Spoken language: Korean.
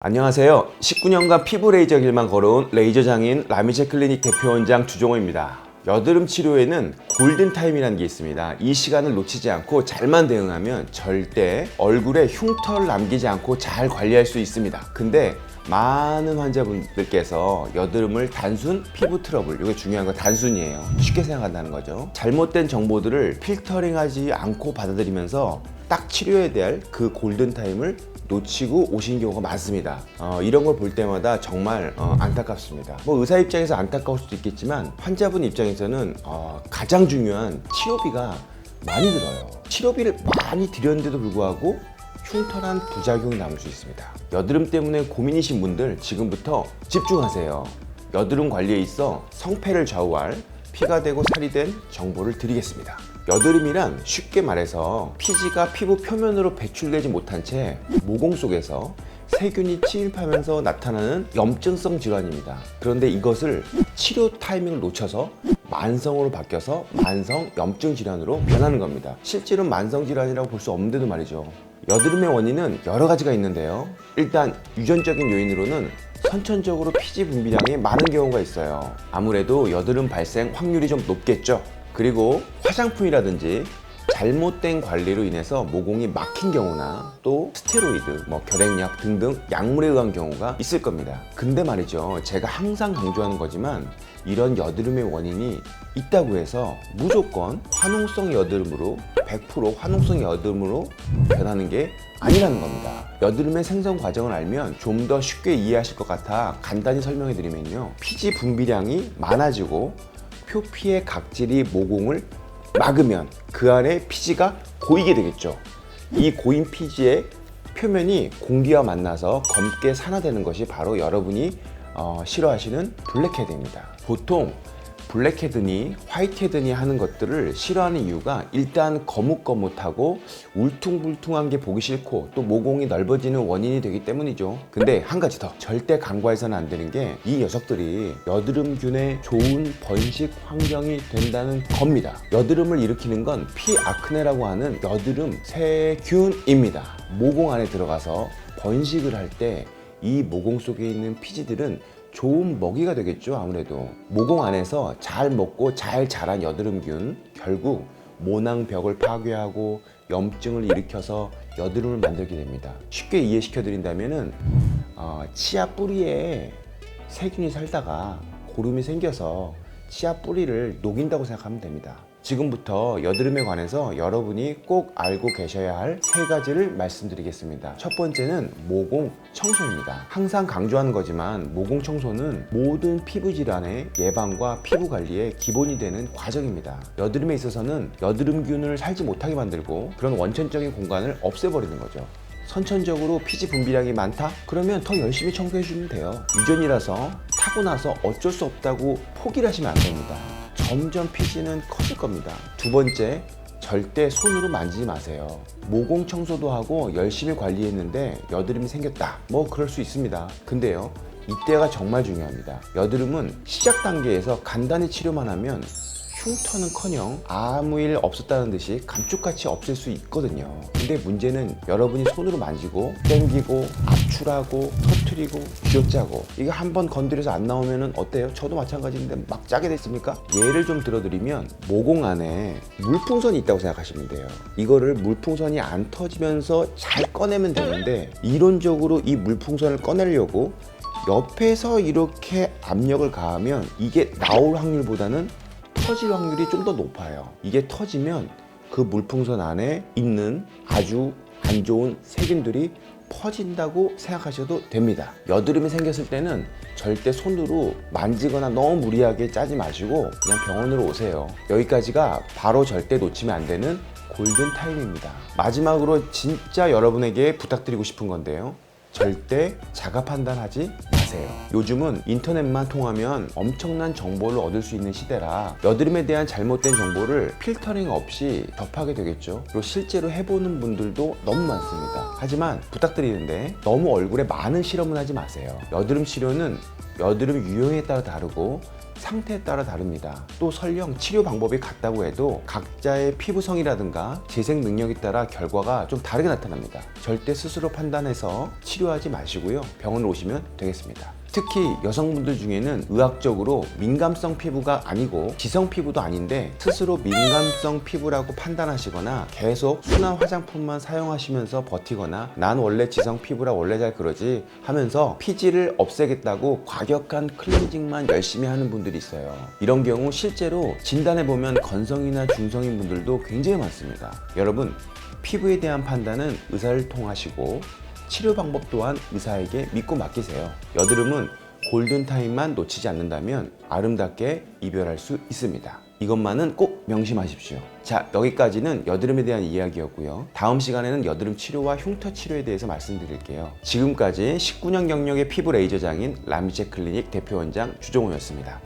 안녕하세요. 19년간 피부 레이저 길만 걸어온 레이저 장인 라미쉐 클리닉 대표원장 주종호입니다. 여드름 치료에는 골든타임이라는 게 있습니다. 이 시간을 놓치지 않고 잘만 대응하면 절대 얼굴에 흉터를 남기지 않고 잘 관리할 수 있습니다. 근데 많은 환자분들께서 여드름을 단순 피부 트러블, 이게 중요한 거 단순이에요. 쉽게 생각한다는 거죠. 잘못된 정보들을 필터링하지 않고 받아들이면서 딱 치료해야 될 그 골든타임을 놓치고 오신 경우가 많습니다. 이런 걸 볼 때마다 정말 안타깝습니다. 뭐 의사 입장에서 안타까울 수도 있겠지만 환자분 입장에서는 가장 중요한 치료비가 많이 들어요. 치료비를 많이 들였는데도 불구하고 흉터난 부작용이 남을 수 있습니다. 여드름 때문에 고민이신 분들 지금부터 집중하세요. 여드름 관리에 있어 성패를 좌우할 피가 되고 살이 된 정보를 드리겠습니다. 여드름이란 쉽게 말해서 피지가 피부 표면으로 배출되지 못한 채 모공 속에서 세균이 침입하면서 나타나는 염증성 질환입니다. 그런데 이것을 치료 타이밍을 놓쳐서 만성으로 바뀌어서 만성 염증 질환으로 변하는 겁니다. 실제로는 만성 질환이라고 볼 수 없는데도 말이죠. 여드름의 원인은 여러 가지가 있는데요. 일단 유전적인 요인으로는 선천적으로 피지 분비량이 많은 경우가 있어요. 아무래도 여드름 발생 확률이 좀 높겠죠. 그리고 화장품이라든지 잘못된 관리로 인해서 모공이 막힌 경우나 또 스테로이드, 결핵약 등등 약물에 의한 경우가 있을 겁니다. 근데 말이죠, 제가 항상 강조하는 거지만 이런 여드름의 원인이 있다고 해서 무조건 화농성 여드름으로 100% 화농성 여드름으로 변하는 게 아니라는 겁니다. 여드름의 생성 과정을 알면 좀 더 쉽게 이해하실 것 같아 간단히 설명해 드리면요, 피지 분비량이 많아지고 표피의 각질이 모공을 막으면 그 안에 피지가 고이게 되겠죠. 이 고인 피지의 표면이 공기와 만나서 검게 산화되는 것이 바로 여러분이 싫어하시는 블랙헤드입니다. 보통 블랙헤드니 화이트헤드니 하는 것들을 싫어하는 이유가 일단 거뭇거뭇하고 울퉁불퉁한 게 보기 싫고 또 모공이 넓어지는 원인이 되기 때문이죠. 근데 한 가지 더, 절대 간과해서는 안 되는 게 이 녀석들이 여드름균의 좋은 번식 환경이 된다는 겁니다. 여드름을 일으키는 건 피아크네라고 하는 여드름 세균입니다. 모공 안에 들어가서 번식을 할 때 이 모공 속에 있는 피지들은 좋은 먹이가 되겠죠. 아무래도 모공 안에서 잘 먹고 잘 자란 여드름균 결국 모낭벽을 파괴하고 염증을 일으켜서 여드름을 만들게 됩니다. 쉽게 이해시켜 드린다면은 치아 뿌리에 세균이 살다가 고름이 생겨서 치아 뿌리를 녹인다고 생각하면 됩니다. 지금부터 여드름에 관해서 여러분이 꼭 알고 계셔야 할 3가지를 말씀드리겠습니다. 첫 번째는 모공 청소입니다. 항상 강조하는 거지만 모공 청소는 모든 피부 질환의 예방과 피부 관리의 기본이 되는 과정입니다. 여드름에 있어서는 여드름균을 살지 못하게 만들고 그런 원천적인 공간을 없애버리는 거죠. 선천적으로 피지 분비량이 많다? 그러면 더 열심히 청소해 주면 돼요. 유전이라서 타고나서 어쩔 수 없다고 포기를 하시면 안 됩니다. 점점 피지는 커질 겁니다. 두 번째, 절대 손으로 만지지 마세요. 모공 청소도 하고 열심히 관리했는데 여드름이 생겼다, 그럴 수 있습니다. 근데요, 이때가 정말 중요합니다. 여드름은 시작 단계에서 간단히 치료만 하면 흉터는커녕 아무 일 없었다는 듯이 감쪽같이 없앨 수 있거든요. 근데 문제는 여러분이 손으로 만지고 땡기고 압출하고 터트리고 쥐어짜고 이게 한번 건드려서 안 나오면 어때요? 저도 마찬가지인데 막 짜게 됐습니까? 예를 좀 들어드리면 모공 안에 물풍선이 있다고 생각하시면 돼요. 이거를 물풍선이 안 터지면서 잘 꺼내면 되는데 이론적으로 이 물풍선을 꺼내려고 옆에서 이렇게 압력을 가하면 이게 나올 확률보다는 터질 확률이 좀 더 높아요. 이게 터지면 그 물풍선 안에 있는 아주 안 좋은 세균들이 퍼진다고 생각하셔도 됩니다. 여드름이 생겼을 때는 절대 손으로 만지거나 너무 무리하게 짜지 마시고 그냥 병원으로 오세요. 여기까지가 바로 절대 놓치면 안 되는 골든타임입니다. 마지막으로 진짜 여러분에게 부탁드리고 싶은 건데요, 절대 자가 판단하지 마세요. 요즘은 인터넷만 통하면 엄청난 정보를 얻을 수 있는 시대라 여드름에 대한 잘못된 정보를 필터링 없이 접하게 되겠죠. 그리고 실제로 해보는 분들도 너무 많습니다. 하지만 부탁드리는데 너무 얼굴에 많은 실험은 하지 마세요. 여드름 치료는 여드름 유형에 따라 다르고 상태에 따라 다릅니다. 또 설령 치료 방법이 같다고 해도 각자의 피부성이라든가 재생 능력에 따라 결과가 좀 다르게 나타납니다. 절대 스스로 판단해서 치료하지 마시고요. 병원으로 오시면 되겠습니다. 특히 여성분들 중에는 의학적으로 민감성 피부가 아니고 지성 피부도 아닌데 스스로 민감성 피부라고 판단하시거나 계속 순한 화장품만 사용하시면서 버티거나 난 원래 지성 피부라 원래 잘 그러지 하면서 피지를 없애겠다고 과격한 클렌징만 열심히 하는 분들이 있어요. 이런 경우 실제로 진단해보면 건성이나 중성인 분들도 굉장히 많습니다. 여러분, 피부에 대한 판단은 의사를 통하시고 치료 방법 또한 의사에게 믿고 맡기세요. 여드름은 골든타임만 놓치지 않는다면 아름답게 이별할 수 있습니다. 이것만은 꼭 명심하십시오. 자, 여기까지는 여드름에 대한 이야기였고요. 다음 시간에는 여드름 치료와 흉터 치료에 대해서 말씀드릴게요. 지금까지 19년 경력의 피부 레이저 장인 라미체 클리닉 대표원장 주종호였습니다.